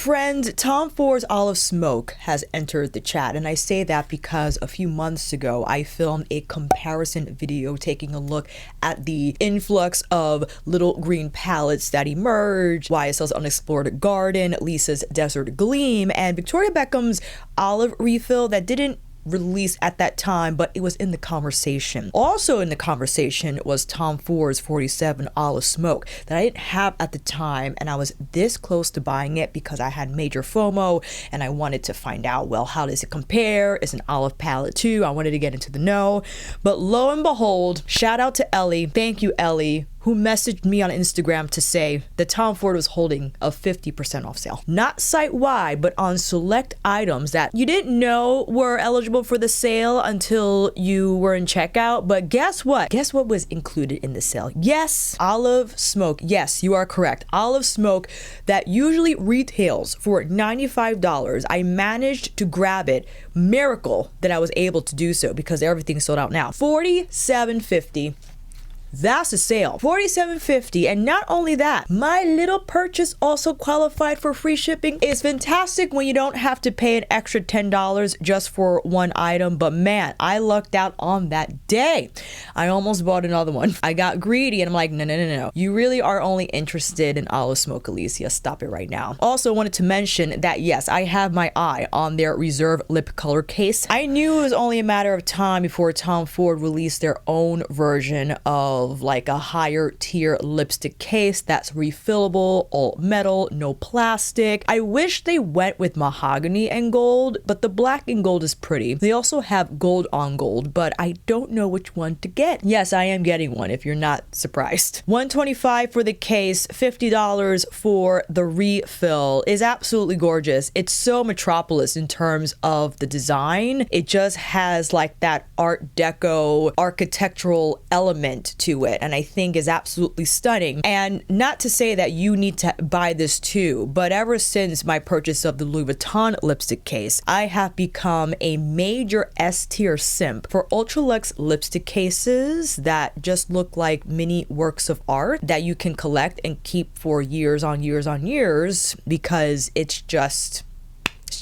Friend, Tom Ford's Olive Smoke has entered the chat, and I say that because a few months ago I filmed a comparison video taking a look at the influx of little green palettes that emerged, YSL's Unexplored Garden, Lisa's Desert Gleam, and Victoria Beckham's Olive Refill that didn't released at that time, but it was in the conversation. Also in the conversation was Tom Ford's 47 Olive Smoke that I didn't have at the time, and I was this close to buying it because I had major FOMO and I wanted to find out, well, how does it compare? It's an olive palette too. I wanted to get into the know, but lo and behold, shout out to Ellie. Thank you, Ellie, who messaged me on Instagram to say that Tom Ford was holding a 50% off sale. Not site-wide, but on select items that you didn't know were eligible for the sale until you were in checkout. But guess what? Guess what was included in the sale? Yes, Olive Smoke. Yes, you are correct. Olive Smoke that usually retails for $95. I managed to grab it. Miracle that I was able to do so because everything's sold out now. $47.50. That's a sale. $47.50. And not only that, my little purchase also qualified for free shipping. It's fantastic when you don't have to pay an extra $10 just for one item. But man, I lucked out on that day. I almost bought another one. I got greedy and I'm like, no. You really are only interested in Olive Smoke, Alicia. Stop it right now. Also wanted to mention that yes, I have my eye on their Reserve lip color case. I knew it was only a matter of time before Tom Ford released their own version of like a higher tier lipstick case that's refillable, all metal, no plastic. I wish they went with mahogany and gold, but the black and gold is pretty. They also have gold on gold, but I don't know which one to get. Yes, I am getting one if you're not surprised. $125 for the case, $50 for the refill is absolutely gorgeous. It's so Metropolis in terms of the design. It just has like that Art Deco architectural element to it, and I think is absolutely stunning. And not to say that you need to buy this too, but ever since my purchase of the Louis Vuitton lipstick case, I have become a major S-tier simp for ultra-luxe lipstick cases that just look like mini works of art that you can collect and keep for years on years on years because it's just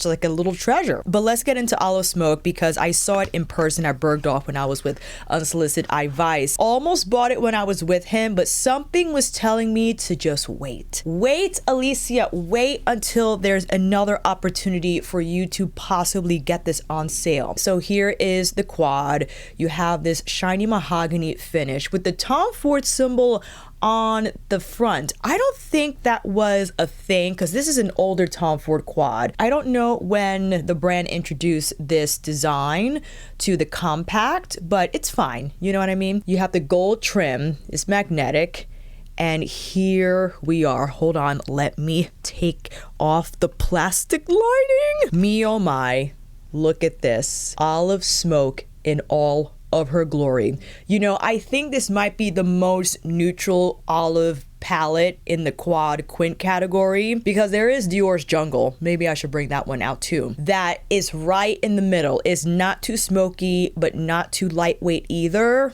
like a little treasure. But let's get into Olive Smoke because I saw it in person at Bergdorf when I was with Unsolicited Vice. Almost bought it when I was with him, but something was telling me to just wait. Wait, Alicia, wait until there's another opportunity for you to possibly get this on sale. So here is the quad. You have this shiny mahogany finish with the Tom Ford symbol on the front. I don't think that was a thing because this is an older Tom Ford quad. I don't know when the brand introduced this design to the compact, but it's fine. You know what I mean? You have the gold trim, it's magnetic, and here we are. Hold on, let me take off the plastic lining. Me oh my, look at this. Olive Smoke in all of her glory. You know, I think this might be the most neutral olive palette in the quad quint category because there is Dior's Jungle. Maybe I should bring that one out too. That is right in the middle. It's not too smoky, but not too lightweight either.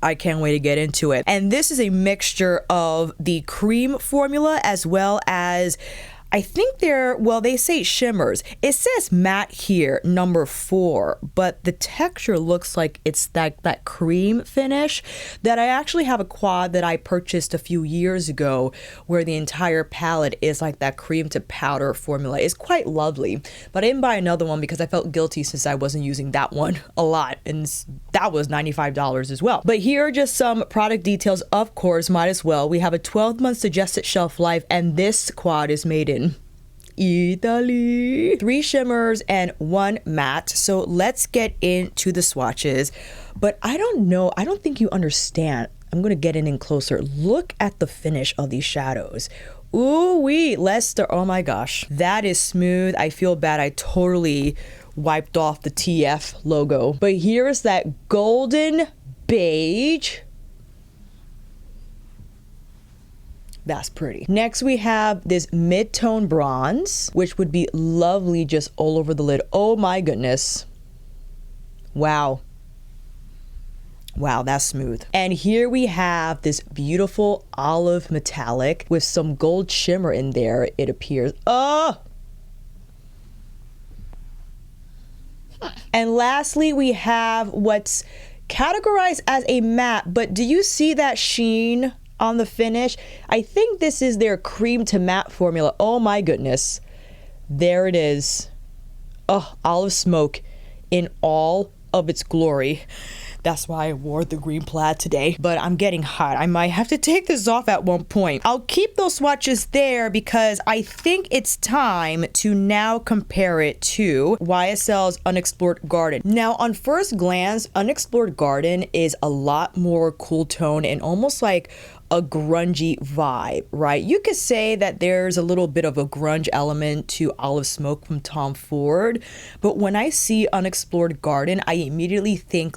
I can't wait to get into it. And this is a mixture of the cream formula as well as I think they say shimmers. It says matte here, number 4, but the texture looks like it's that cream finish that I actually have a quad that I purchased a few years ago where the entire palette is like that cream to powder formula. It's quite lovely, but I didn't buy another one because I felt guilty since I wasn't using that one a lot, and that was $95 as well. But here are just some product details, of course, might as well. We have a 12-month suggested shelf life, and this quad is made in Italy. 3 shimmers and 1 matte. So let's get into the swatches. But I don't know, I don't think you understand. I'm gonna get in closer. Look at the finish of these shadows. Ooh wee, Lester, oh my gosh. That is smooth. I feel bad, I totally wiped off the TF logo. But here's that golden beige. That's pretty. Next, we have this mid-tone bronze, which would be lovely just all over the lid. Oh my goodness. Wow. Wow, that's smooth. And here we have this beautiful olive metallic with some gold shimmer in there, it appears. Oh! And lastly, we have what's categorized as a matte, but do you see that sheen on the finish? I think this is their cream to matte formula. Oh my goodness. There it is. Oh, olive smoke in all of its glory. That's why I wore the green plaid today. But I'm getting hot. I might have to take this off at one point. I'll keep those swatches there because I think it's time to now compare it to YSL's Unexplored Garden. Now, on first glance, Unexplored Garden is a lot more cool tone and almost like a grungy vibe, right? You could say that there's a little bit of a grunge element to Olive Smoke from Tom Ford, but when I see Unexplored Garden, I immediately think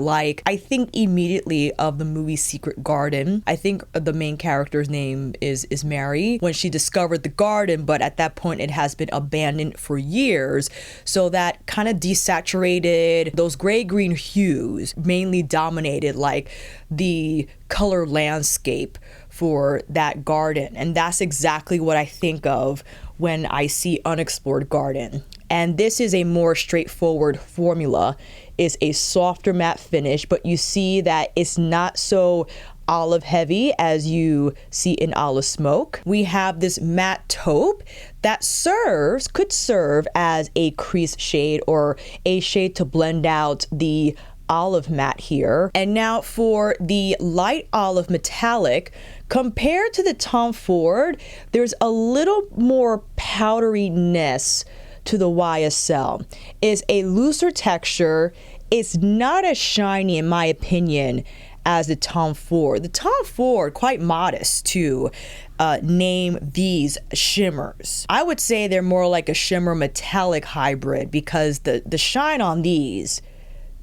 immediately of the movie Secret Garden. I think the main character's name is Mary when she discovered the garden, but at that point it has been abandoned for years. So that kind of desaturated, those gray-green hues mainly dominated like the color landscape for that garden. And that's exactly what I think of when I see Unexplored Garden. And this is a more straightforward formula. It's a softer matte finish, but you see that it's not so olive heavy as you see in Olive Smoke. We have this matte taupe that could serve as a crease shade or a shade to blend out the olive matte here. And now for the light olive metallic, compared to the Tom Ford, there's a little more powderiness to the YSL. It's a looser texture. It's not as shiny, in my opinion, as the Tom Ford. The Tom Ford, quite modest to name these shimmers. I would say they're more like a shimmer metallic hybrid because the shine on these,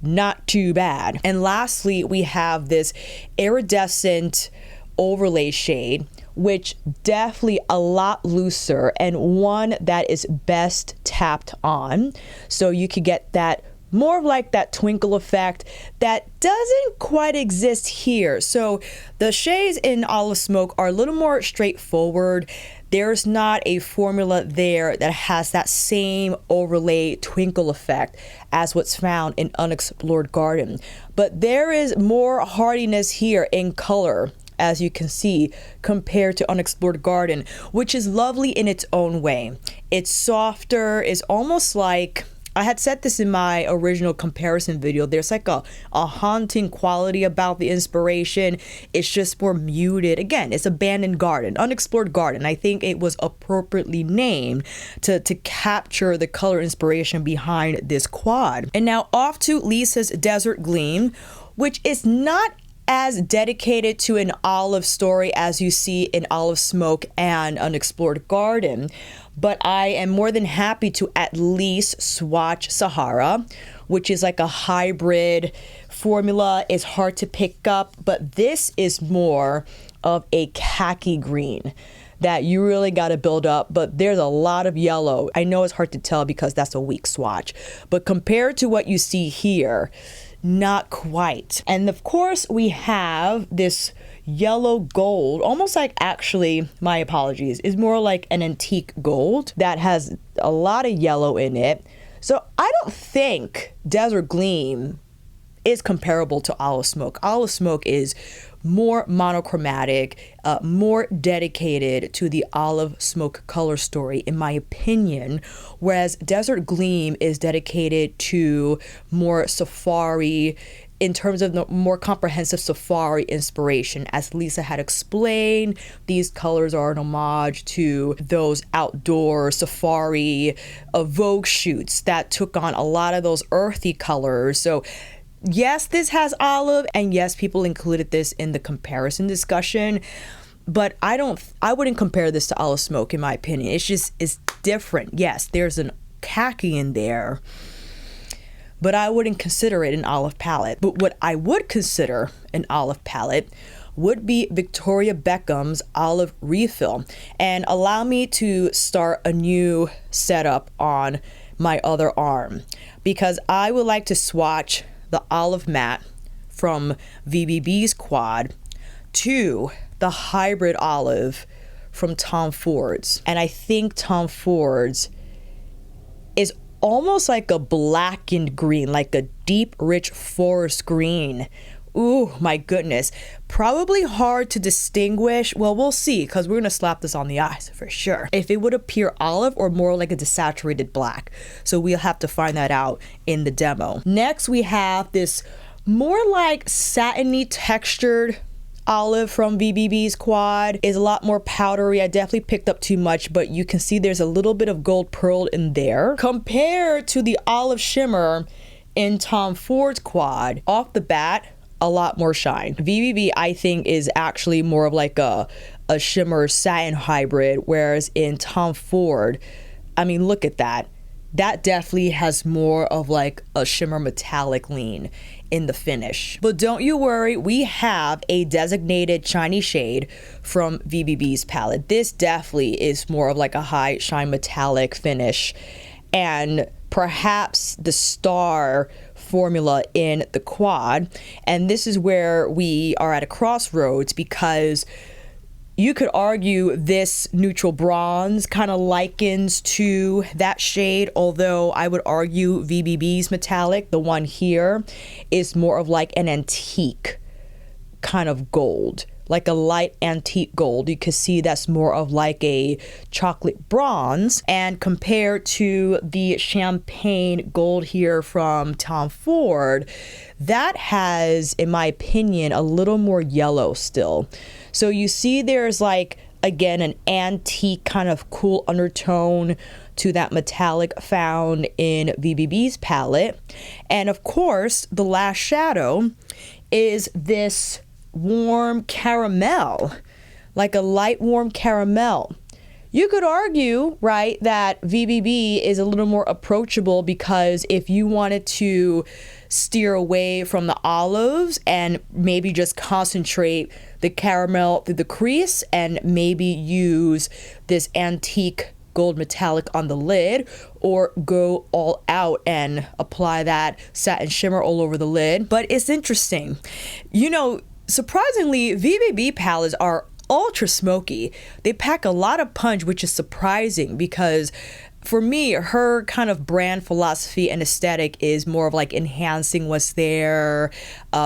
not too bad. And lastly, we have this iridescent overlay shade, which definitely a lot looser and one that is best tapped on. So you could get that more of like that twinkle effect that doesn't quite exist here. So the shades in Olive Smoke are a little more straightforward. There's not a formula there that has that same overlay twinkle effect as what's found in Unexplored Garden. But there is more hardiness here in color, as you can see, compared to Unexplored Garden, which is lovely in its own way. It's softer, it's almost like, I had said this in my original comparison video, there's like a haunting quality about the inspiration. It's just more muted. Again, it's Abandoned Garden, Unexplored Garden. I think it was appropriately named to capture the color inspiration behind this quad. And now off to Lisa's Desert Gleam, which is not as dedicated to an olive story as you see in Olive Smoke and Unexplored Garden. But I am more than happy to at least swatch Sahara, which is like a hybrid formula. It's hard to pick up, but this is more of a khaki green that you really got to build up, but there's a lot of yellow. I know it's hard to tell because that's a weak swatch, but compared to what you see here, not quite. And of course we have this yellow gold, almost like, actually, my apologies, is more like an antique gold that has a lot of yellow in it. So I don't think Desert Gleam is comparable to Olive Smoke. Olive Smoke is more monochromatic, more dedicated to the Olive Smoke color story, in my opinion, whereas Desert Gleam is dedicated to more safari, in terms of the more comprehensive safari inspiration. As Lisa had explained, these colors are an homage to those outdoor safari Vogue shoots that took on a lot of those earthy colors. So yes, this has olive, and yes, people included this in the comparison discussion, but I wouldn't compare this to Olive Smoke, in my opinion. It's different. Yes, there's an khaki in there, but I wouldn't consider it an olive palette. But what I would consider an olive palette would be Victoria Beckham's Olive Refill. And allow me to start a new setup on my other arm, because I would like to swatch the olive matte from VBB's quad to the hybrid olive from Tom Ford's. And I think Tom Ford's is almost like a blackened green, like a deep, rich forest green. Ooh, my goodness. Probably hard to distinguish. Well, we'll see, because we're going to slap this on the eyes for sure. If it would appear olive or more like a desaturated black. So we'll have to find that out in the demo. Next, we have this more like satiny textured olive from VBB's quad. Is a lot more powdery. I definitely picked up too much, but you can see there's a little bit of gold pearl in there. Compared to the olive shimmer in Tom Ford's quad, off the bat, a lot more shine. VBB, I think, is actually more of like a shimmer satin hybrid, whereas in Tom Ford, I mean, look at that. That definitely has more of like a shimmer metallic lean in the finish. But don't you worry, we have a designated shiny shade from VBB's palette. This definitely is more of like a high shine metallic finish, and perhaps the star formula in the quad. And this is where we are at a crossroads, because you could argue this neutral bronze kind of likens to that shade, although I would argue VBB's metallic, the one here, is more of like an antique kind of gold, like a light antique gold. You can see that's more of like a chocolate bronze, and compared to the champagne gold here from Tom Ford, that has, in my opinion, a little more yellow still. So you see there's like, again, an antique kind of cool undertone to that metallic found in VBB's palette. And of course, the last shadow is this warm caramel, like a light warm caramel. You could argue, right, that VBB is a little more approachable, because if you wanted to steer away from the olives and maybe just concentrate the caramel through the crease and maybe use this antique gold metallic on the lid, or go all out and apply that satin shimmer all over the lid. But it's interesting. You know, surprisingly, VBB palettes are ultra smoky. They pack a lot of punch, which is surprising, because for me, her kind of brand philosophy and aesthetic is more of like enhancing what's there,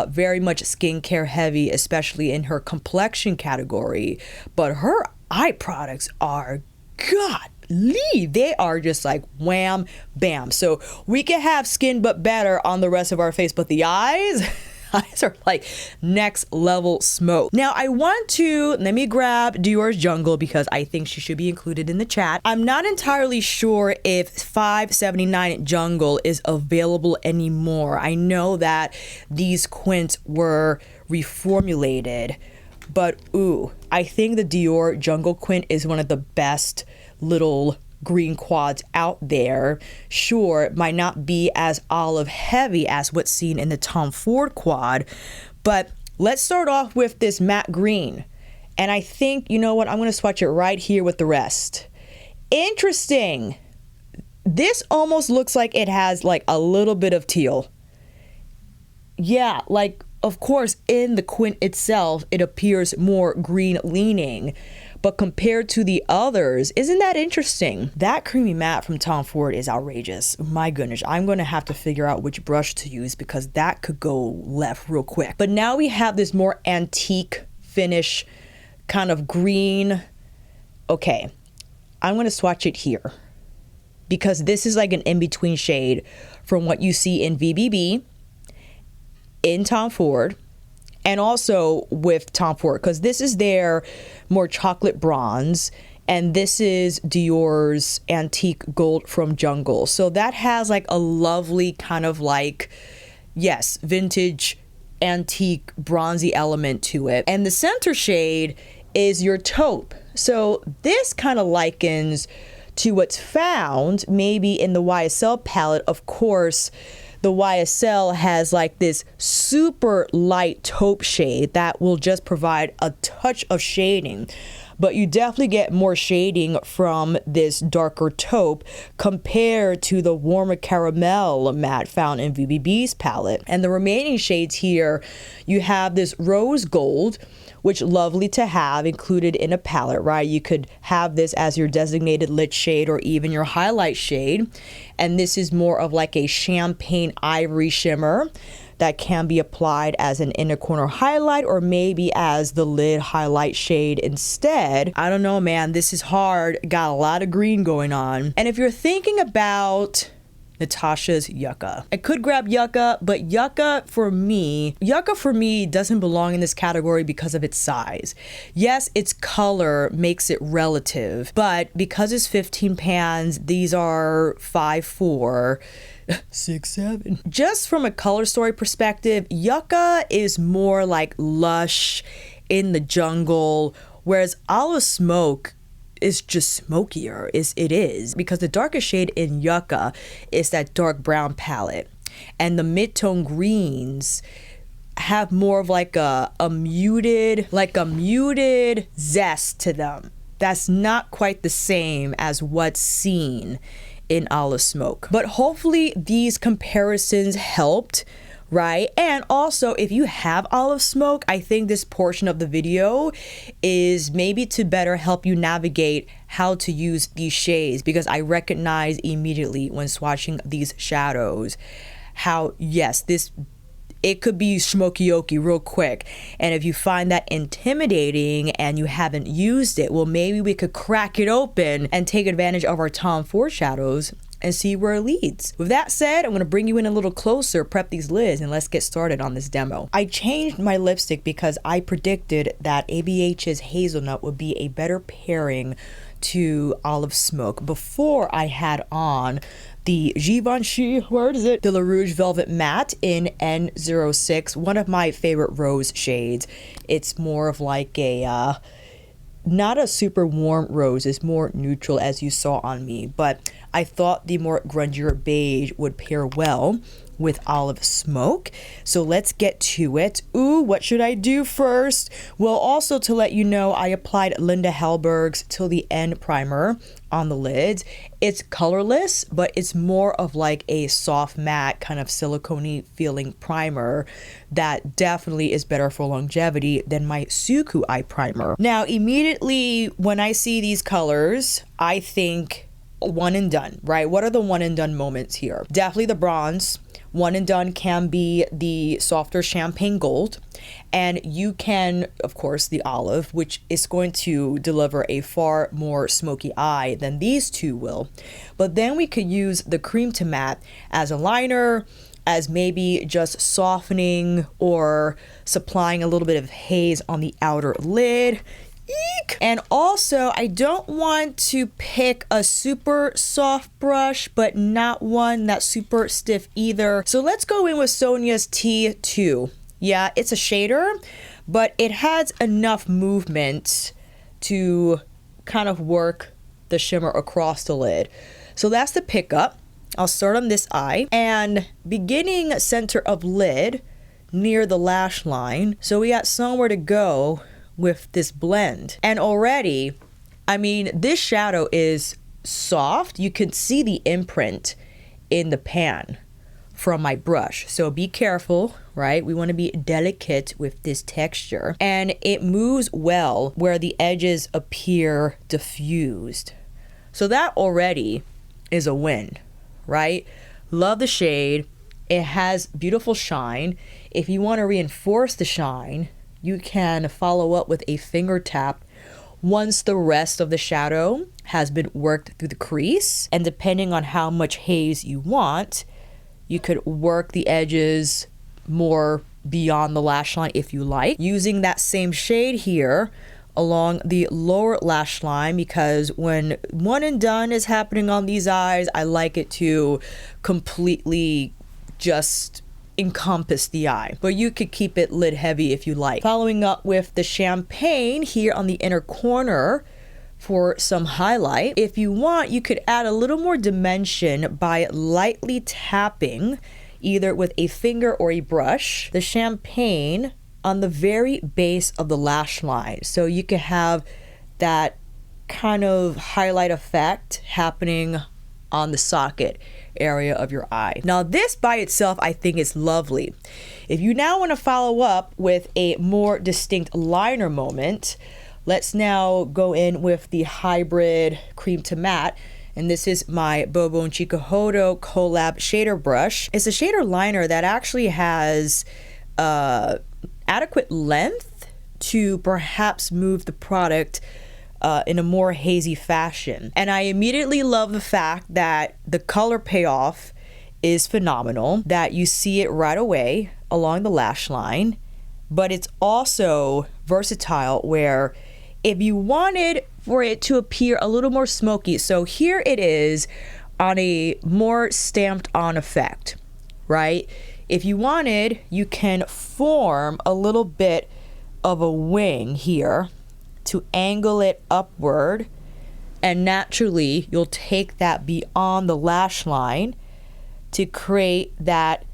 very much skincare heavy, especially in her complexion category. But her eye products are, golly, they are just like wham, bam. So we can have skin but better on the rest of our face, but the eyes are like next level smoke. Now I want to, let me grab Dior's Jungle, because I think she should be included in the chat. I'm not entirely sure if 579 Jungle is available anymore. I know that these quints were reformulated, but ooh, I think the Dior Jungle quint is one of the best little green quads out there. Sure, it might not be as olive heavy as what's seen in the Tom Ford quad, but let's start off with this matte green. And I think, you know what, I'm going to swatch it right here with the rest. Interesting. This almost looks like it has like a little bit of teal. Yeah, like, of course, in the quint itself, it appears more green leaning. But compared to the others, isn't that interesting? That creamy matte from Tom Ford is outrageous. My goodness, I'm going to have to figure out which brush to use, because that could go left real quick. But now we have this more antique finish kind of green. Okay, I'm going to swatch it here, because this is like an in-between shade from what you see in VBB, in Tom Ford, and also with Tom Ford, because this is their more chocolate bronze, and this is Dior's antique gold from Jungle. So that has like a lovely kind of like, yes, vintage antique bronzy element to it. And the center shade is your taupe. So this kind of likens to what's found maybe in the YSL palette. Of course, the YSL has like this super light taupe shade that will just provide a touch of shading. but you definitely get more shading from this darker taupe compared to the warmer caramel matte found in VBB's palette. And the remaining shades here, you have this rose gold, which lovely to have included in a palette, right? You could have this as your designated lit shade or even your highlight shade. And this is more of like a champagne ivory shimmer that can be applied as an inner corner highlight or maybe as the lid highlight shade instead. I don't know, man, this is hard. Got a lot of green going on. And if you're thinking about Natasha's Yucca, I could grab Yucca, but Yucca for me doesn't belong in this category because of its size. Yes, its color makes it relative, but because it's 15 pans, these are 5'4", 6'7". Just from a color story perspective, Yucca is more like lush in the jungle, whereas Olive Smoke is just smokier. It is because the darkest shade in Yucca is that dark brown palette, and the mid-tone greens have more of like a muted zest to them. That's not quite the same as what's seen in Olive Smoke. But hopefully these comparisons helped, right? And also, if you have Olive Smoke, I think this portion of the video is maybe to better help you navigate how to use these shades, because I recognize immediately when swatching these shadows how, yes, it could be smoky-oky real quick. And if you find that intimidating and you haven't used it, well, maybe we could crack it open and take advantage of our Tom Ford shadows and see where it leads. With that said, I'm gonna bring you in a little closer, prep these lids, and let's get started on this demo. I changed my lipstick because I predicted that ABH's Hazelnut would be a better pairing to Olive Smoke before I had on the Givenchy, where is it? De La Rouge Velvet Matte in N06, one of my favorite rose shades. It's more of like a, not a super warm rose, it's more neutral as you saw on me, but I thought the more grungier beige would pair well with Olive Smoke. So let's get to it. Ooh, what should I do first? Well, also to let you know, I applied Linda Hellberg's Till the End primer on the lids. It's colorless, but it's more of like a soft matte kind of silicone-y feeling primer that definitely is better for longevity than my Suku eye primer. Now, immediately when I see these colors, I think one and done, right? What are the one and done moments here? Definitely the bronze. One and done can be the softer champagne gold, and you can, of course, the olive, which is going to deliver a far more smoky eye than these two will. But then we could use the cream to matte as a liner, as maybe just softening or supplying a little bit of haze on the outer lid. Eek! And also, I don't want to pick a super soft brush, but not one that's super stiff either. So let's go in with Sonia's T2. Yeah, it's a shader, but it has enough movement to kind of work the shimmer across the lid. So that's the pickup. I'll start on this eye and beginning center of lid near the lash line. So we got somewhere to go with this blend. And already, I mean, this shadow is soft. You can see the imprint in the pan from my brush. So be careful, right? We want to be delicate with this texture. And it moves well where the edges appear diffused. So that already is a win, right? Love the shade. It has beautiful shine. If you want to reinforce the shine, you can follow up with a finger tap once the rest of the shadow has been worked through the crease. And depending on how much haze you want, you could work the edges more beyond the lash line if you like. Using that same shade here along the lower lash line, because when one and done is happening on these eyes, I like it to completely just encompass the eye, but you could keep it lid heavy if you like. Following up with the champagne here on the inner corner for some highlight. If you want, you could add a little more dimension by lightly tapping either with a finger or a brush the champagne on the very base of the lash line. So you could have that kind of highlight effect happening on the socket area of your eye. Now this by itself I think is lovely. If you now want to follow up with a more distinct liner moment, let's now go in with the hybrid cream to matte. And this is my Bobo & Tuckahoe collab shader brush. It's a shader liner that actually has adequate length to perhaps move the product in a more hazy fashion. And I immediately love the fact that the color payoff is phenomenal, that you see it right away along the lash line, but it's also versatile where if you wanted for it to appear a little more smoky, so here it is on a more stamped on effect, right? If you wanted, you can form a little bit of a wing here to angle it upward, and naturally you'll take that beyond the lash line to create that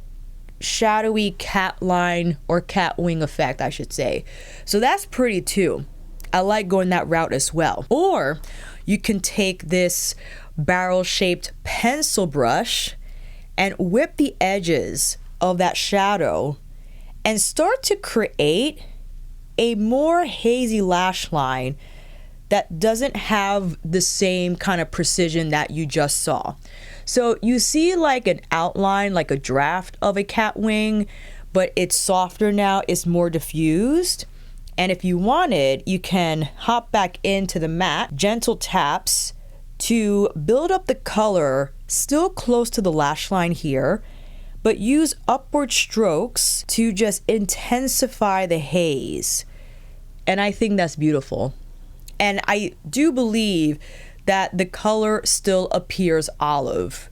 shadowy cat line or cat wing effect, I should say. So that's pretty too. I like going that route as well. Or you can take this barrel shaped pencil brush and whip the edges of that shadow and start to create a more hazy lash line that doesn't have the same kind of precision that you just saw. So you see like an outline, like a draft of a cat wing, but it's softer now, it's more diffused. And if you wanted, you can hop back into the matte, gentle taps to build up the color still close to the lash line here, but use upward strokes to just intensify the haze. And I think that's beautiful. And I do believe that the color still appears olive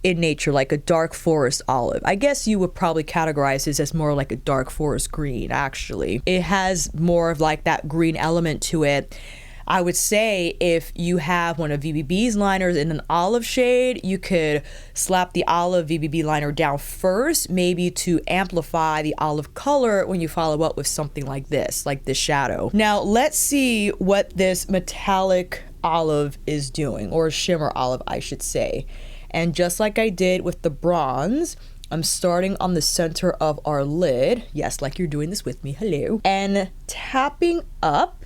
in nature, like a dark forest olive. I guess you would probably categorize this as more like a dark forest green, actually. It has more of like that green element to it. I would say if you have one of VBB's liners in an olive shade, you could slap the olive VBB liner down first, maybe to amplify the olive color when you follow up with something like this shadow. Now let's see what this metallic olive is doing, or shimmer olive, I should say. And just like I did with the bronze, I'm starting on the center of our lid. Yes, like you're doing this with me, hello. And tapping up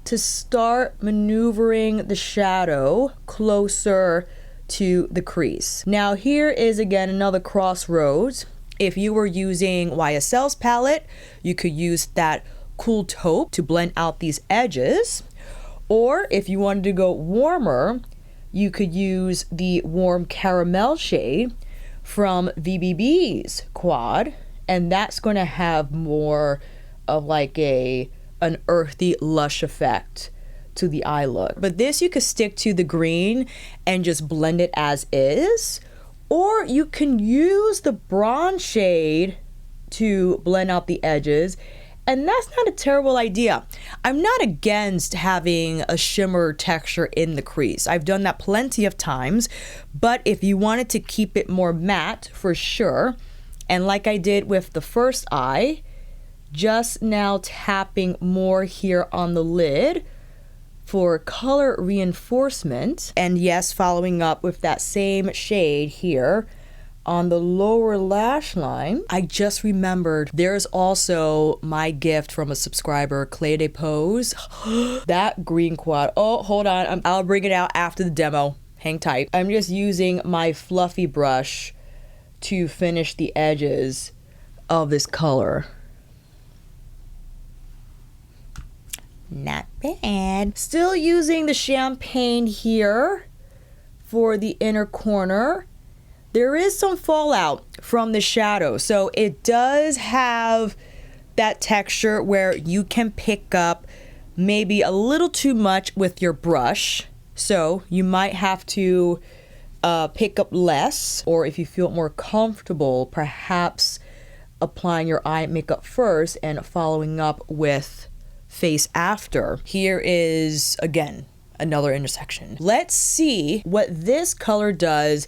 to start maneuvering the shadow closer to the crease. Now here is again another crossroads. If you were using YSL's palette, you could use that cool taupe to blend out these edges. Or if you wanted to go warmer, you could use the warm caramel shade from VBB's quad, and that's going to have more of like an earthy, lush effect to the eye look. But this you could stick to the green and just blend it as is, or you can use the bronze shade to blend out the edges. And that's not a terrible idea. I'm not against having a shimmer texture in the crease. I've done that plenty of times, but if you wanted to keep it more matte, for sure, and like I did with the first eye, just now tapping more here on the lid for color reinforcement, and yes, following up with that same shade here on the lower lash line. I just remembered there's also my gift from a subscriber, Clay de Pose. That green quad. Oh, hold on. I'll bring it out after the demo. Hang tight. I'm just using my fluffy brush to finish the edges of this color. Not bad. Still using the champagne here for the inner corner. There is some fallout from the shadow, so it does have that texture where you can pick up maybe a little too much with your brush, so you might have to pick up less, or if you feel more comfortable, perhaps applying your eye makeup first and following up with face after. Here is, again, another intersection. Let's see what this color does.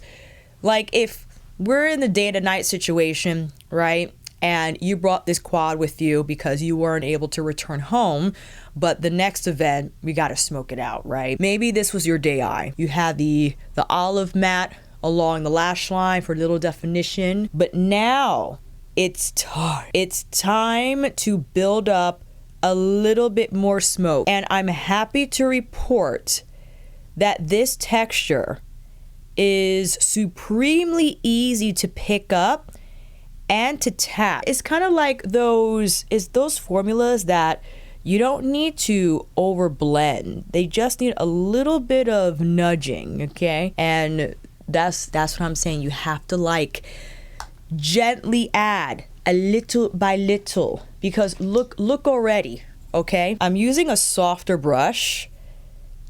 Like if we're in the day to night situation, right? and you brought this quad with you because you weren't able to return home, but the next event, we got to smoke it out, right? Maybe this was your day eye. You had the olive matte along the lash line for little definition, but now it's time. It's time to build up a little bit more smoke. And I'm happy to report that this texture is supremely easy to pick up and to tap. It's kind of like those formulas that you don't need to over blend. They just need a little bit of nudging, okay? And that's what I'm saying. You have to like gently add a little by little, because look already, okay? I'm using a softer brush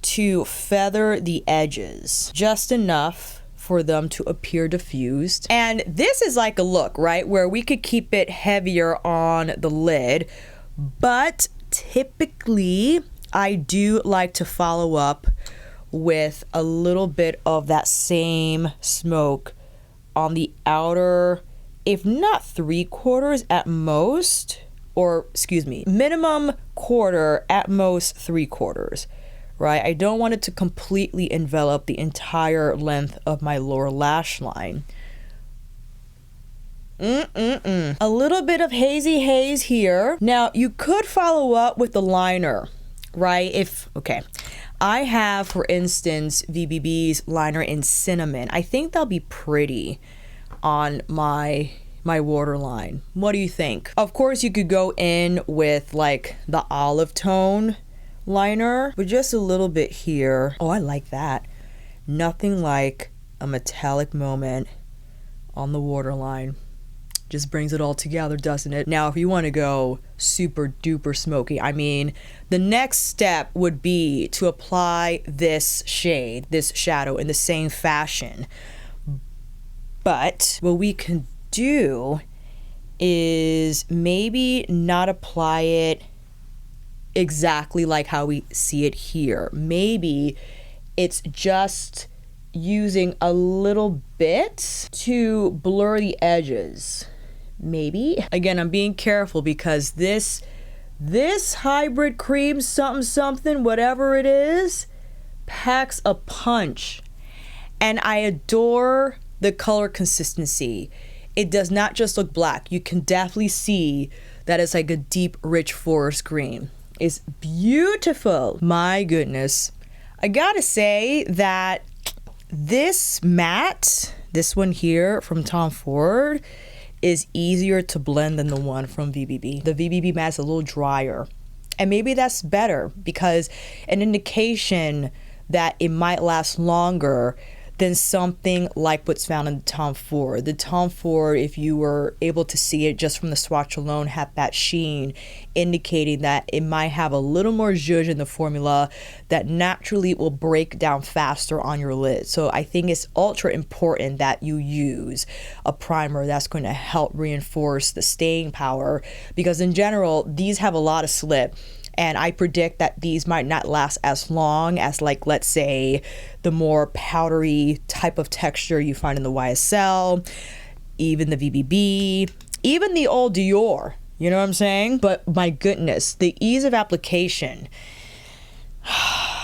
to feather the edges, just enough for them to appear diffused. And this is like a look, right, where we could keep it heavier on the lid, but typically I do like to follow up with a little bit of that same smoke on the outer, if not 3/4 at most, or excuse me, minimum quarter, at most 3/4, right? I don't want it to completely envelop the entire length of my lower lash line. A little bit of hazy haze here. Now you could follow up with the liner, right? I have, for instance, VBB's liner in cinnamon. I think that'll be pretty on my waterline. What do you think? Of course, you could go in with like the olive tone liner, but just a little bit here. Oh, I like that. Nothing like a metallic moment on the waterline. Just brings it all together, doesn't it? Now, if you want to go super duper smoky, I mean, the next step would be to apply this shade, this shadow, in the same fashion. But what we can do is maybe not apply it exactly like how we see it here. Maybe it's just using a little bit to blur the edges. Maybe. Again, I'm being careful because this hybrid cream something, whatever it is, packs a punch. And I adore the color consistency. It does not just look black. You can definitely see that it's like a deep, rich forest green. It's beautiful. My goodness. I gotta say that this matte, this one here from Tom Ford, is easier to blend than the one from VBB. The VBB matte is a little drier. And maybe that's better, because an indication that it might last longer than something like what's found in the Tom Ford. The Tom Ford, if you were able to see it just from the swatch alone, had that sheen, indicating that it might have a little more zhuzh in the formula that naturally will break down faster on your lid. So I think it's ultra important that you use a primer that's going to help reinforce the staying power, because in general, these have a lot of slip. And I predict that these might not last as long as, like, let's say, the more powdery type of texture you find in the YSL, even the VBB, even the old Dior, you know what I'm saying? But my goodness, the ease of application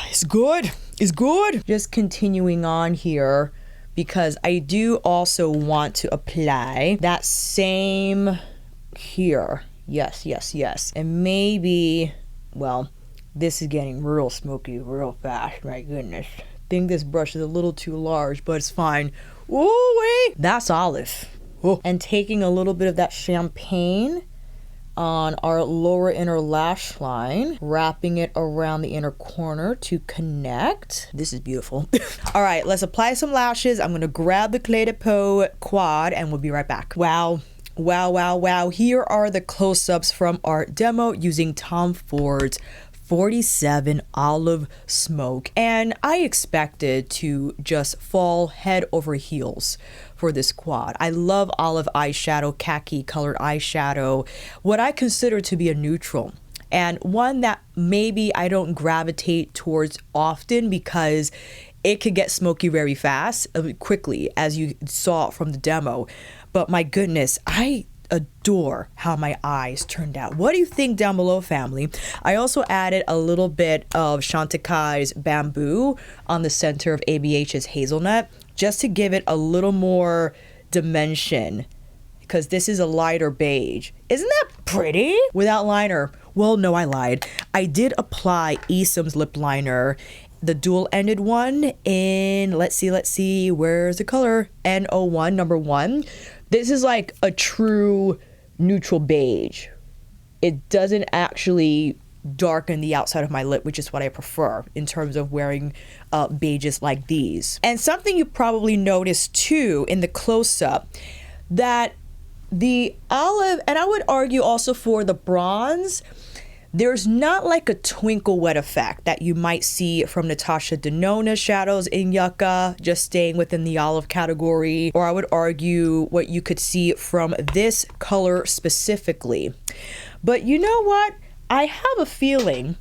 is good. It's good. Just continuing on here, because I do also want to apply that same here. Yes. And maybe... well, this is getting real smoky real fast. My goodness. I think this brush is a little too large, but it's fine. Ooh-wee! That's olive. Oh. And taking a little bit of that champagne on our lower inner lash line, wrapping it around the inner corner to connect. This is beautiful. All right, let's apply some lashes. I'm going to grab the Clé de Peau quad and we'll be right back. Wow. Here are the close-ups from our demo using Tom Ford's 47 Olive Smoke. And I expected to just fall head over heels for this quad. I love olive eyeshadow, khaki colored eyeshadow, what I consider to be a neutral. And one that maybe I don't gravitate towards often because it could get smoky very fast, quickly, as you saw from the demo. But my goodness, I adore how my eyes turned out. What do you think down below, family? I also added a little bit of Chantecaille's Bamboo on the center of ABH's Hazelnut, just to give it a little more dimension, because this is a lighter beige. Isn't that pretty? Without liner. Well, no, I lied. I did apply Esam's lip liner, the dual-ended one, in, let's see, where's the color? N01, number 1. This is like a true neutral beige. It doesn't actually darken the outside of my lip, which is what I prefer in terms of wearing beiges like these. And something you probably noticed too in the close-up, that the olive, and I would argue also for the bronze, there's not like a twinkle wet effect that you might see from Natasha Denona's shadows in Yucca, just staying within the olive category, or I would argue what you could see from this color specifically. But you know what? I have a feeling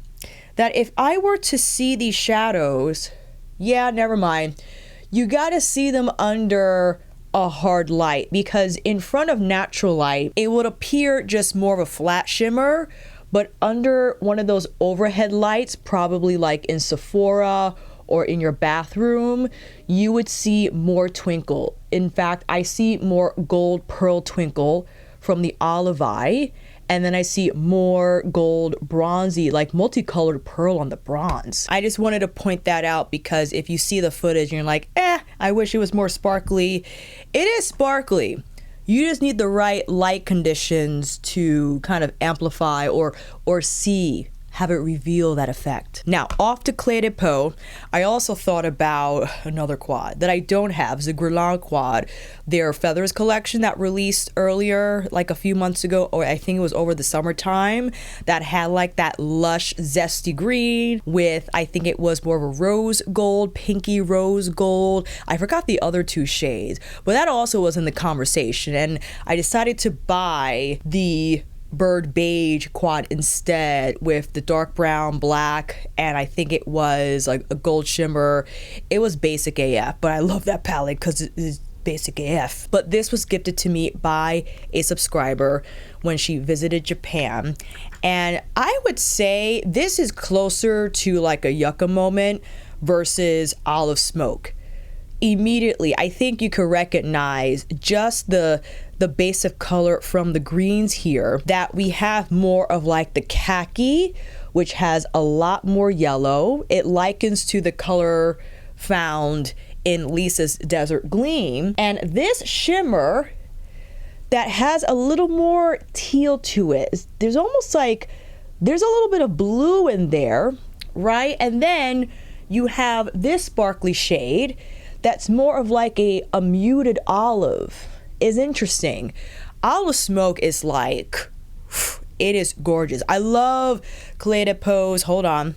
that if I were to see these shadows, yeah, never mind. You gotta see them under a hard light, because in front of natural light, it would appear just more of a flat shimmer. But under one of those overhead lights, probably like in Sephora or in your bathroom, you would see more twinkle. In fact, I see more gold pearl twinkle from the olive eye, and then I see more gold bronzy, like multicolored pearl on the bronze. I just wanted to point that out, because if you see the footage and you're like, I wish it was more sparkly. It is sparkly. You just need the right light conditions to kind of amplify or have it reveal that effect. Now, off to Clé de Peau, I also thought about another quad that I don't have, the Guerlain quad, their Feathers collection that released earlier, like a few months ago, or I think it was over the summertime, that had like that lush, zesty green with, I think it was more of a rose gold, pinky rose gold. I forgot the other 2 shades, but that also was in the conversation, and I decided to buy the bird beige quad instead with the dark brown, black, and I think it was like a gold shimmer. It was basic AF, but I love that palette because it is basic AF. But this was gifted to me by a subscriber when she visited Japan, and I would say this is closer to like a Yucca moment versus Olive Smoke. Immediately, I think you could recognize just the base of color from the greens here, that we have more of like the khaki, which has a lot more yellow. It likens to the color found in Lisa's Desert Gleam. And this shimmer that has a little more teal to it. There's almost like, there's a little bit of blue in there, right? And then you have this sparkly shade that's more of like a muted olive. Is interesting. Olive Smoke is like, it is gorgeous. I love Clé de Peau's, hold on.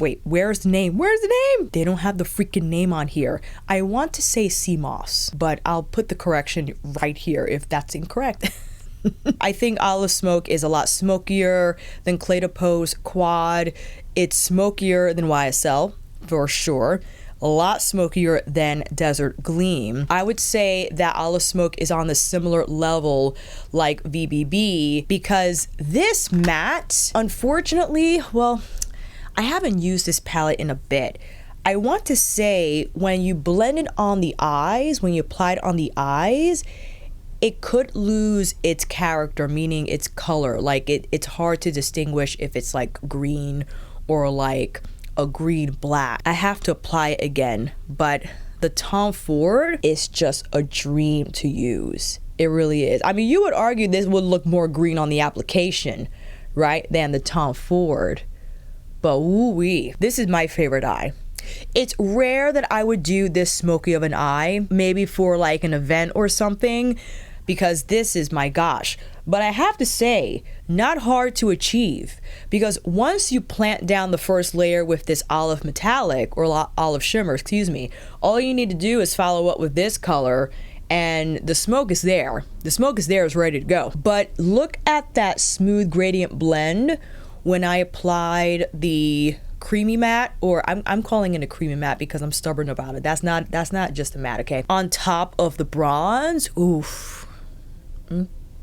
Wait, where's the name? Where's the name? They don't have the freaking name on here. I want to say sea moss, but I'll put the correction right here if that's incorrect. I think Olive Smoke is a lot smokier than Clé de Peau's quad. It's smokier than YSL, for sure. A lot smokier than Desert Gleam. I would say that Olive Smoke is on the similar level like VBB, because this matte, unfortunately, well, I haven't used this palette in a bit. I want to say when you blend it on the eyes, when you apply it on the eyes, it could lose its character, meaning its color. Like it's hard to distinguish if it's like green or like a green black. I have to apply it again, but the Tom Ford is just a dream to use. It really is. I mean, you would argue this would look more green on the application, right, than the Tom Ford. But woo-wee, this is my favorite eye. It's rare that I would do this smoky of an eye, maybe for like an event or something, because this is, my gosh. But I have to say, not hard to achieve, because once you plant down the first layer with this olive metallic, or olive shimmer, excuse me, all you need to do is follow up with this color, and the smoke is there. The smoke is there, it's ready to go. But look at that smooth gradient blend when I applied the creamy matte, or I'm calling it a creamy matte because I'm stubborn about it. That's not just a matte, okay? On top of the bronze, oof.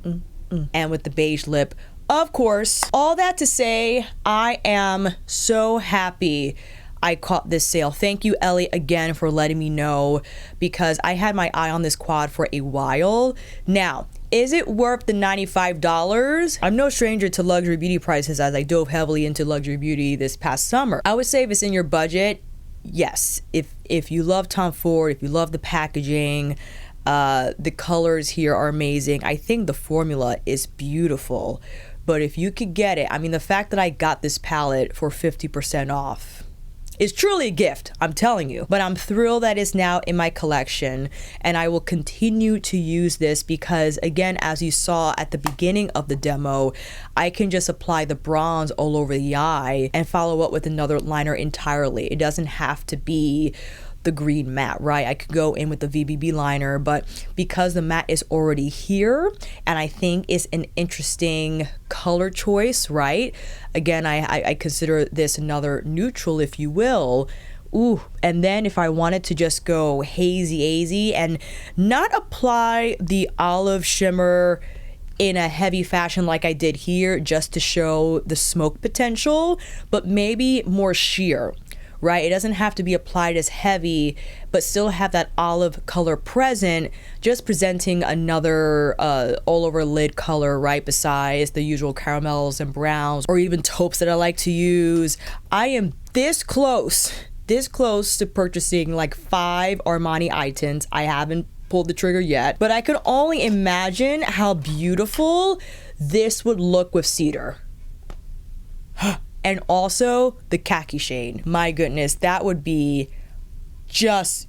And with the beige lip, of course. All that to say, I am so happy I caught this sale. Thank you, Ellie, again for letting me know, because I had my eye on this quad for a while. Now, is it worth the $95? I'm no stranger to luxury beauty prices, as I dove heavily into luxury beauty this past summer. I would say if it's in your budget, yes. If you love Tom Ford, if you love the packaging, the colors here are amazing. I think the formula is beautiful. But if you could get it, I mean, the fact that I got this palette for 50% off, it's truly a gift, I'm telling you. But I'm thrilled that it's now in my collection, and I will continue to use this because, again, as you saw at the beginning of the demo, I can just apply the bronze all over the eye and follow up with another liner entirely. It doesn't have to be the green matte, right? I could go in with the VBB liner, but because the matte is already here, and I think it's an interesting color choice, right? Again, I consider this another neutral, if you will. Ooh, and then if I wanted to just go hazy and not apply the olive shimmer in a heavy fashion like I did here, just to show the smoke potential, but maybe more sheer, right? It doesn't have to be applied as heavy, but still have that olive color present, just presenting another all over lid color, right? Besides the usual caramels and browns, or even taupes that I like to use. I am this close to purchasing like 5 Armani items. I haven't pulled the trigger yet, but I could only imagine how beautiful this would look with cedar. And also the khaki shade. My goodness, that would be just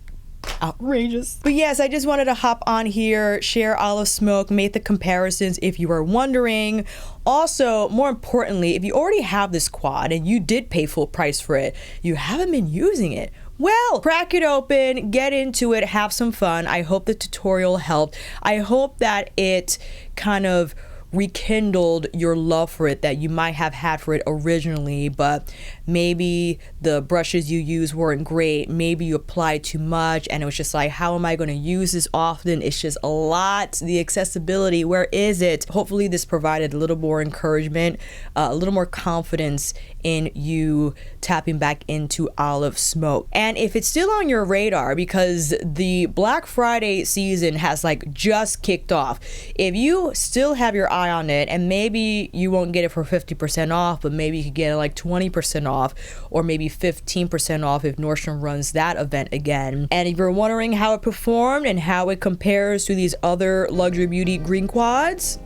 outrageous. But yes, I just wanted to hop on here, share Olive Smoke, make the comparisons if you were wondering. Also, more importantly, if you already have this quad and you did pay full price for it, you haven't been using it, well, crack it open, get into it, have some fun. I hope the tutorial helped. I hope that it kind of rekindled your love for it that you might have had for it originally, but maybe the brushes you used weren't great. Maybe you applied too much and it was just like, how am I going to use this often? It's just a lot. The accessibility, where is it? Hopefully this provided a little more encouragement, a little more confidence in you tapping back into Olive Smoke. And if it's still on your radar, because the Black Friday season has like just kicked off, if you still have your eye on it, and maybe you won't get it for 50% off, but maybe you could get it like 20% off, or maybe 15% off if Nordstrom runs that event again. And if you're wondering how it performed and how it compares to these other luxury beauty green quads,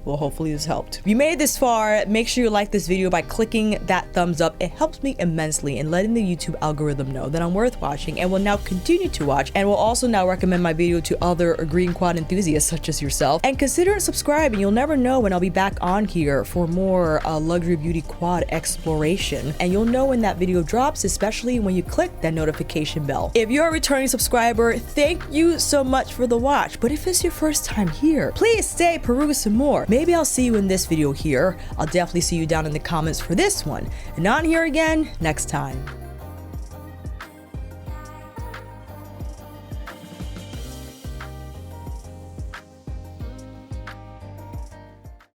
well, hopefully this helped. If you made it this far, make sure you like this video by clicking that thumbs up. It helps me immensely in letting the YouTube algorithm know that I'm worth watching and will now continue to watch, and will also now recommend my video to other green quad enthusiasts such as yourself. And consider subscribing. You'll never know when I'll be back on here for more luxury beauty quad exploration, and you'll know when that video drops, especially when you click that notification bell. If you're a returning subscriber, thank you so much for the watch. But if it's your first time here, please stay, peruse some more. Maybe I'll see you in this video here. I'll definitely see you down in the comments for this one. And on here again next time.